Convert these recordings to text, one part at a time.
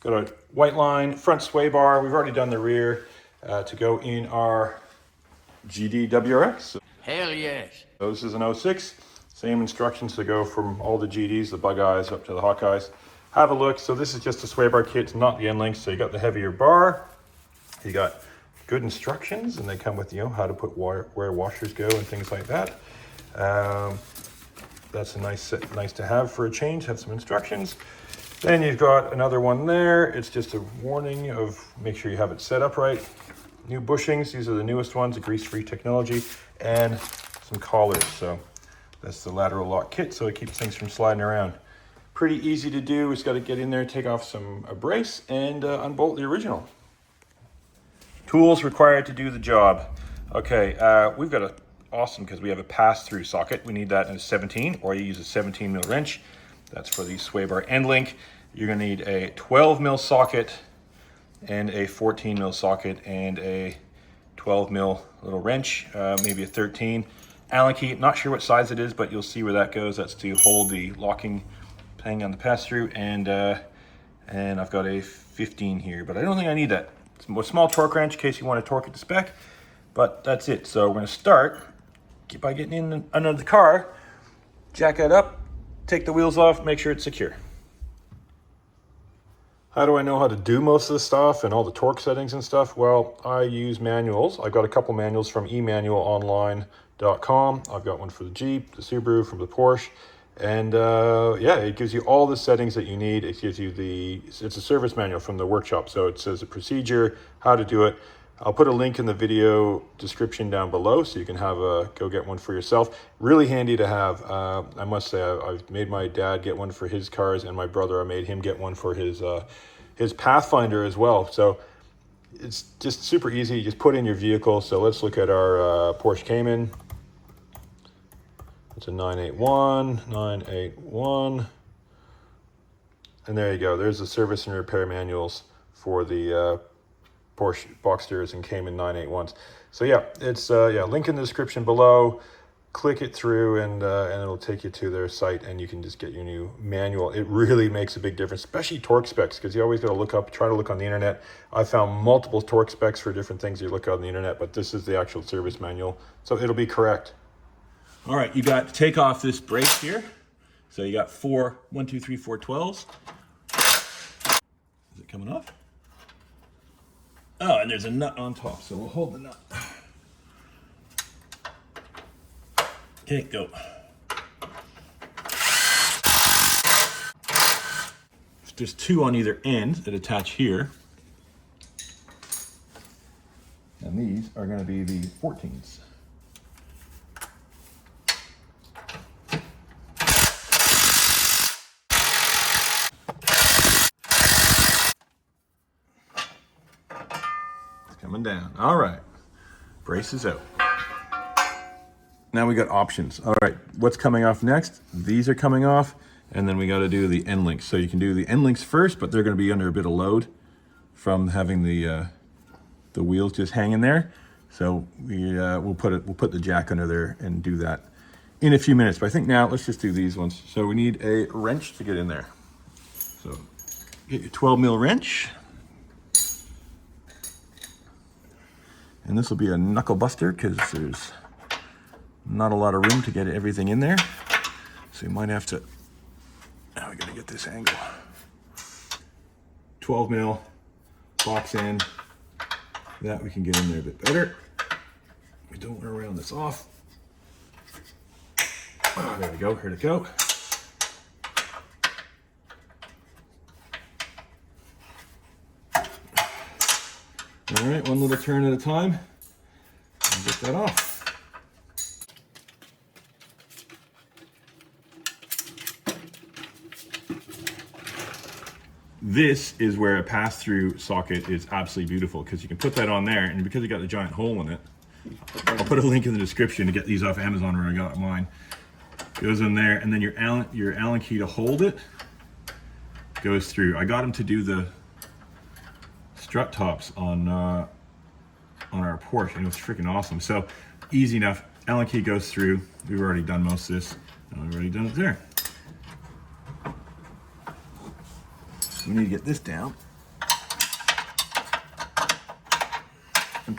Got a Whiteline front sway bar. We've already done the rear to go in our GD WRX. Hell yes. So this is an 06. Same instructions to go from all the GDs, the Bug Eyes up to the Hawkeyes. Have a look. So this is just a sway bar kit, it's not the end links. So you got the heavier bar. You got good instructions, and they come with, how to put where washers go and things like that. That's a nice to have for a change. Have some instructions. Then you've got another one there. It's just a warning of make sure you have it set up right. New bushings. These are the newest ones, the grease-free technology, and some collars. So that's the lateral lock kit, so it keeps things from sliding around. Pretty easy to do. It's got to get in there, take off a brace, and unbolt the original. Tools required to do the job. Okay, we've got awesome, because we have a pass-through socket. We need that in a 17, or you use a 17 mil wrench. That's for the Swaybar end link. You're gonna need a 12 mil socket and a 14 mil socket and a 12 mil little wrench, maybe a 13. Allen key, not sure what size it is, but you'll see where that goes. That's to hold the locking thing on the pass-through, and I've got a 15 here, but I don't think I need that. It's a small torque wrench in case you want to torque it to spec, but that's it. So we're gonna start by getting in under the car, jack it up, take the wheels off, make sure it's secure. How do I know how to do most of the stuff and all the torque settings and stuff? Well, I use manuals. I got a couple manuals from emanualonline.com. I've got one for the Jeep, the Subaru, from the Porsche. And yeah, it gives you all the settings that you need. It gives you it's a service manual from the workshop. So it says a procedure, how to do it. I'll put a link in the video description down below so you can go get one for yourself. Really handy to have. I must say, I've made my dad get one for his cars, and my brother, I made him get one for his Pathfinder as well. So it's just super easy. You just put in your vehicle. So let's look at our Porsche Cayman. It's a 981. And there you go. There's the service and repair manuals for the Porsche Boxsters and Cayman 981s. So yeah, it's link in the description below. Click it through, and it'll take you to their site, and you can just get your new manual. It really makes a big difference, especially torque specs, because you always got to try to look on the internet. I found multiple torque specs for different things you look on the internet, but this is the actual service manual, so it'll be correct. All right, you got to take off this brace here. So you got 4 12s. Is it coming off? Oh, and there's a nut on top, so we'll hold the nut. Okay, go. There's 2 on either end that attach here. And these are going to be the 14s. Coming down. All right, braces out. Now we got options. All right, what's coming off next? These are coming off, and then we got to do the end links. So you can do the end links first, but they're going to be under a bit of load from having the wheels just hanging there. So we'll put the jack under there and do that in a few minutes. But I think now let's just do these ones. So we need a wrench to get in there. So get your 12 mil wrench. And this will be a knuckle buster because there's not a lot of room to get everything in there. So you might have to, now we gotta get this angle. 12 mil, box in. That we can get in there a bit better. We don't want to round this off. Oh, there we go, here to go. All right, one little turn at a time, and get that off. This is where a pass-through socket is absolutely beautiful, because you can put that on there, and because you got the giant hole in it, I'll put a link in the description to get these off Amazon where I got mine. Goes in there, and then your Allen key to hold it goes through. I got him to do the strut tops on our Porsche, and it was freaking awesome. So easy enough. Allen key goes through. We've already done most of this, and we've already done it there. We need to get this down.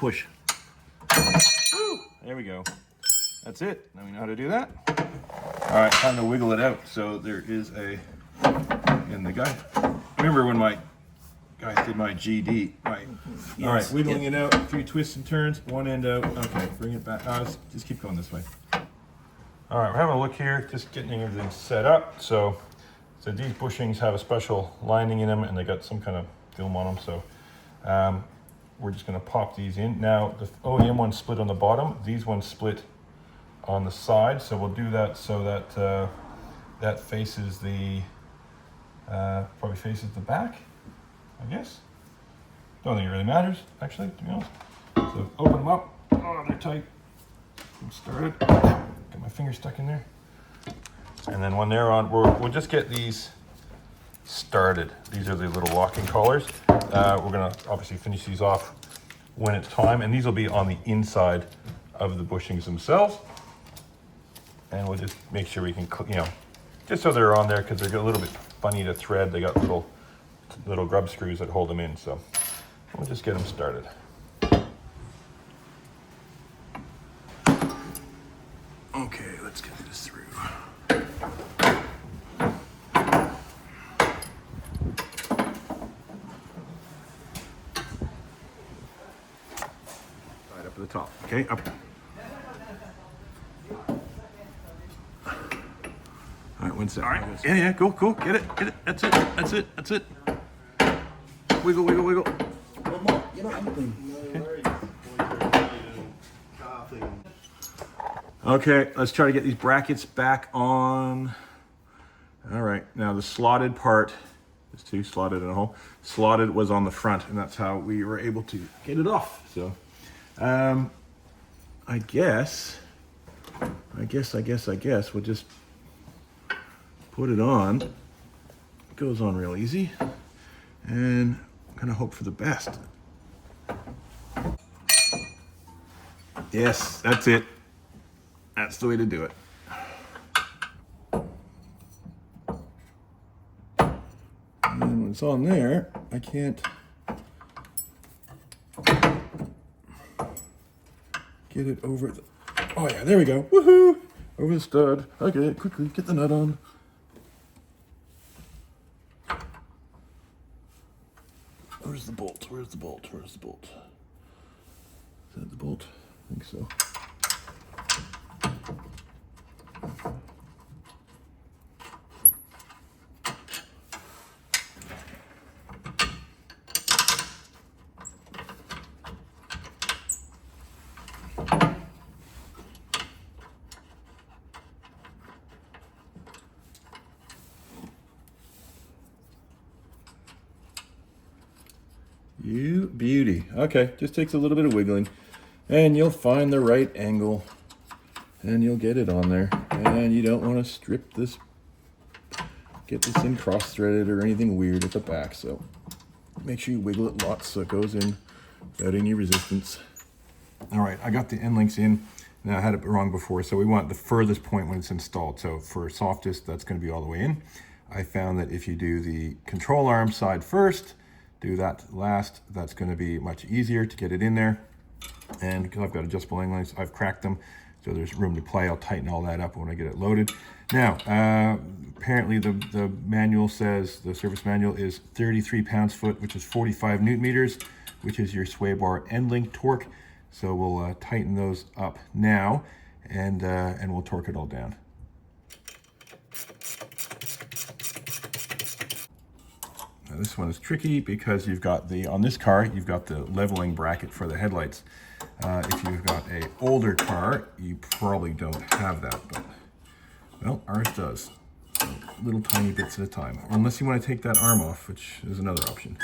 push. Woo! There we go. That's it. Now we know how to do that. All right, time to wiggle it out. So there is a, and the guy, remember when my guys did my GD, right? Yes. All right, wiggling it out, a few twists and turns, one end out. Okay, bring it back. Just keep going this way. All right, we're having a look here, just getting everything set up. So these bushings have a special lining in them, and they got some kind of film on them. So we're just going to pop these in. Now the OEM ones split on the bottom. These ones split on the side. So we'll do that so that that faces the probably faces the back, I guess. Don't think it really matters, actually, to be honest. So open them up. Oh, they're tight. I'm started. Get my finger stuck in there. And then when they're on, we'll just get these started. These are the little locking collars. We're gonna obviously finish these off when it's time, and these will be on the inside of the bushings themselves. And we'll just make sure we can, just so they're on there, because they're a little bit funny to thread. They got little grub screws that hold them in. So we'll just get them started. Okay, let's get this through. Right up at the top. Okay, up. All right, one second. All right. Yeah, cool. Get it. That's it. Wiggle. One more. You know anything. Okay, let's try to get these brackets back on. All right, now the slotted part, there's two slotted in a hole. Slotted was on the front, and that's how we were able to get it off. So, I guess we'll just put it on. It goes on real easy, and I'm gonna hope for the best. Yes, that's it. That's the way to do it. And then when it's on there, I can't get it over the, oh yeah, there we go. Woohoo! Over the stud. Okay, quickly, get the nut on. Where's the bolt? Is that the bolt? I think so. You beauty. Okay, just takes a little bit of wiggling, and you'll find the right angle, and you'll get it on there. And you don't want to strip this, get this thing cross-threaded or anything weird at the back. So make sure you wiggle it lots so it goes in without any resistance. All right, I got the end links in. Now I had it wrong before, so we want the furthest point when it's installed. So for softest, that's going to be all the way in. I found that if you do the control arm side first, do that last, that's going to be much easier to get it in there. And because I've got adjustable end links, I've cracked them, so there's room to play. I'll tighten all that up when I get it loaded. Now, apparently the manual says, the service manual is 33 pounds-foot, which is 45 newton meters, which is your Swaybar end link torque. So we'll tighten those up now, and we'll torque it all down. Now this one is tricky because you've got on this car, you've got the leveling bracket for the headlights. If you've got a older car, you probably don't have that, but well, ours does. So little tiny bits at a time, unless you want to take that arm off, which is another option.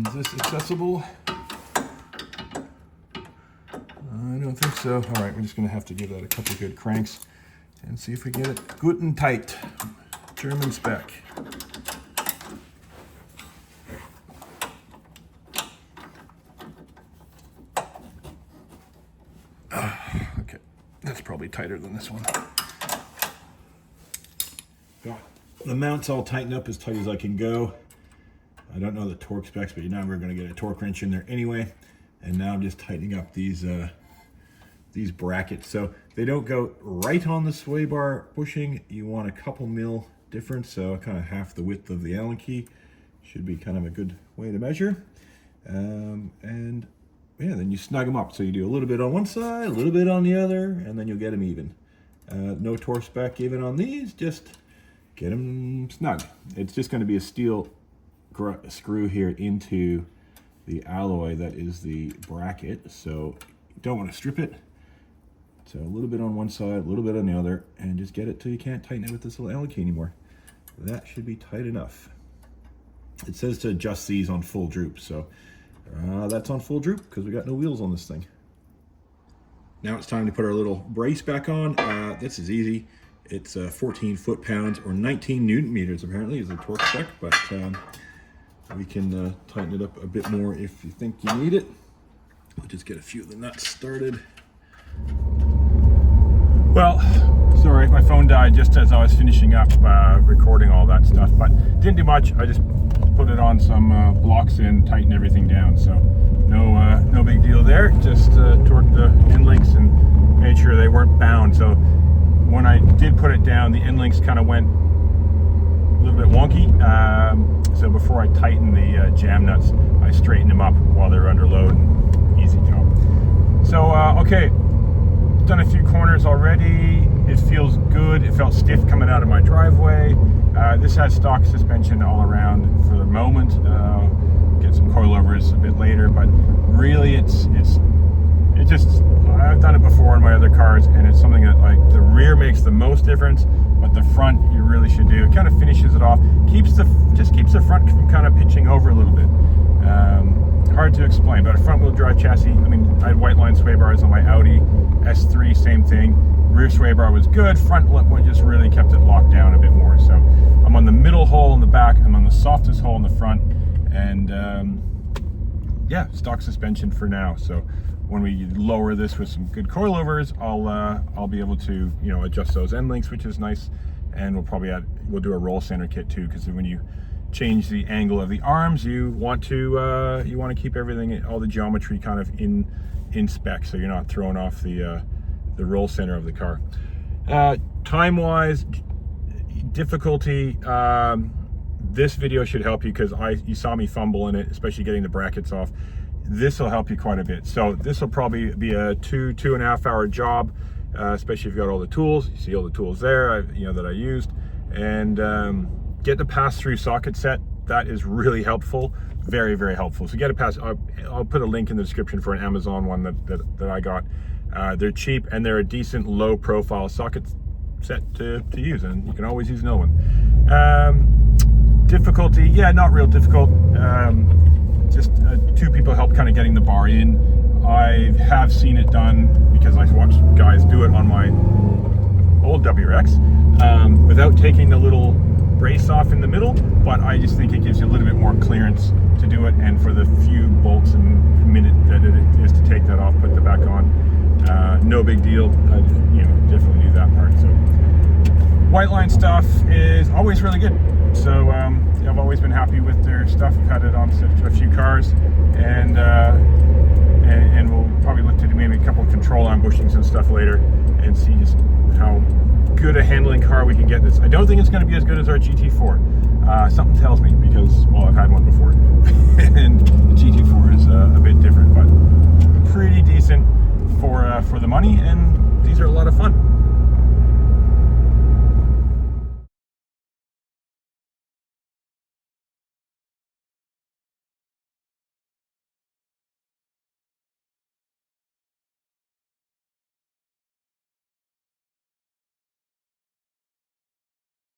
Is this accessible? I don't think so. All right, we're just gonna have to give that a couple good cranks and see if we get it good and tight. German spec. Okay, that's probably tighter than this one. Got the mounts all tightened up as tight as I can go. I don't know the torque specs, but you're never going to get a torque wrench in there anyway. And now I'm just tightening up these brackets. So they don't go right on the Swaybar bushing. You want a couple mil difference, so kind of half the width of the Allen key. Should be kind of a good way to measure. And yeah, then you snug them up. So you do a little bit on one side, a little bit on the other, and then you'll get them even. No torque spec given on these, just get them snug. It's just going to be a steel screw here into the alloy that is the bracket, so you don't want to strip it. So a little bit on one side, a little bit on the other, and just get it till you can't tighten it with this little Allen key anymore. That should be tight enough. It says to adjust these on full droop, so that's on full droop because we got no wheels on this thing. Now it's time to put our little brace back on. This is easy. It's 14 foot-pounds or 19 Newton meters apparently is the torque spec, but we can tighten it up a bit more if you think you need it. We'll just get a few of the nuts started. Well, sorry, my phone died just as I was finishing up recording all that stuff, but didn't do much. I just put it on some blocks and tightened everything down, so no big deal there. Just torqued the end links and made sure they weren't bound. So when I did put it down, the end links kind of went a little bit wonky. So before I tightened the jam nuts, I straightened them up while they were under load. Easy job. So okay. Done a few corners already. It feels good. It felt stiff coming out of my driveway. This has stock suspension all around for the moment. Get some coilovers a bit later, but really it just, I've done it before in my other cars, and it's something that, like, the rear makes the most difference, but the front you really should do. It kind of finishes it off. Just keeps the front from kind of pitching over a little bit. Hard to explain, but a front wheel drive chassis. I mean, I had Whiteline sway bars on my Audi S3, same thing. Rear sway bar was good. Front one just really kept it locked down a bit more. So I'm on the middle hole in the back. I'm on the softest hole in the front, and yeah, stock suspension for now. So when we lower this with some good coilovers, I'll be able to, you know, adjust those end links, which is nice. And we'll do a roll center kit too, because when you change the angle of the arms, you want to keep everything, all the geometry kind of in spec, so you're not throwing off the roll center of the car. Time wise, difficulty, this video should help you because you saw me fumble in it, especially getting the brackets off. This will help you quite a bit. So this will probably be a 2.5 hour job, especially if you've got all the tools. You see all the tools there, that I used, and get the pass-through socket set. That is really helpful, very, very helpful. So get a pass. I'll put a link in the description for an Amazon one that I got. They're cheap and they're a decent low-profile socket set to use, and you can always use another one. Difficulty, yeah, not real difficult. Just two people help kind of getting the bar in. I have seen it done because I watched guys do it on my old WRX without taking the little brace off in the middle, but I just think it gives you a little bit more clearance to do it, and for the few bolts and minute that it is to take that off, put the back on, no big deal. Definitely do that part. So Whiteline stuff is always really good. So I've always been happy with their stuff. I've had it on a few cars, and we'll probably look to do maybe a couple of control arm bushings and stuff later, and see just how good a handling car we can get this. I don't think it's going to be as good as our GT4.